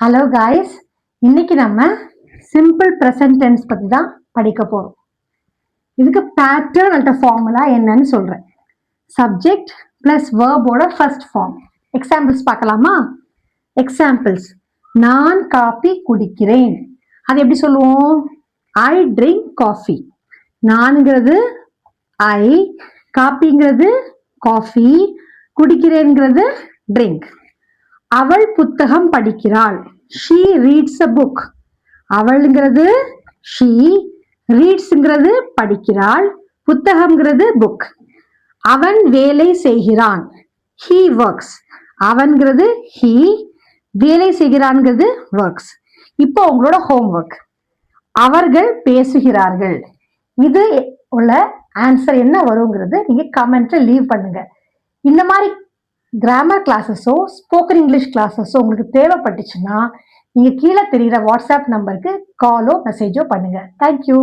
Hello guys, இன்னைக்கு நம்ம simple present tense பற்றி தான் படிக்க போகிறோம். இதுக்கு பேட்டர்ன் அல்லது ஃபார்முலா என்னன்னு சொல்கிறேன். சப்ஜெக்ட் ப்ளஸ் வேர்போட ஃபர்ஸ்ட் ஃபார்ம். எக்ஸாம்பிள்ஸ் பார்க்கலாமா? எக்ஸாம்பிள்ஸ்: நான் காபி குடிக்கிறேன். அது எப்படி சொல்லுவோம்? I drink coffee. நான்கிறது ஐ, காப்பிங்கிறது காஃபி, குடிக்கிறேங்கிறது ட்ரிங்க். அவள் புத்தகம் படிக்கிறாள். She reads a book. அவள்ங்கிறது ஷீ, ரீட்ஸ்ங்கிறது படிக்கிறாள், புத்தகம்ங்கிறது புக். அவன் வேலை செய்கிறான். He works. அவன்கிறது ஹீ, வேலை செய்கிறான்ங்கிறது ஒர்க்ஸ். இப்போ உங்களோட ஹோம்ஒர்க். அவர்கள் பேசுகிறார்கள். இது உள்ள ஆன்சர் என்ன வருங்கிறது நீங்க கமெண்ட்ல லீவ் பண்ணுங்க. இந்த மாதிரி கிராமர் கிளாஸஸோ ஸ்போக்கன் இங்கிலீஷ் கிளாஸஸோ உங்களுக்கு தேவைப்பட்டுச்சுன்னா நீங்கள் கீழே தெரிகிற வாட்ஸ்அப் நம்பருக்கு காலோ மெசேஜோ பண்ணுங்கள். தேங்க்யூ.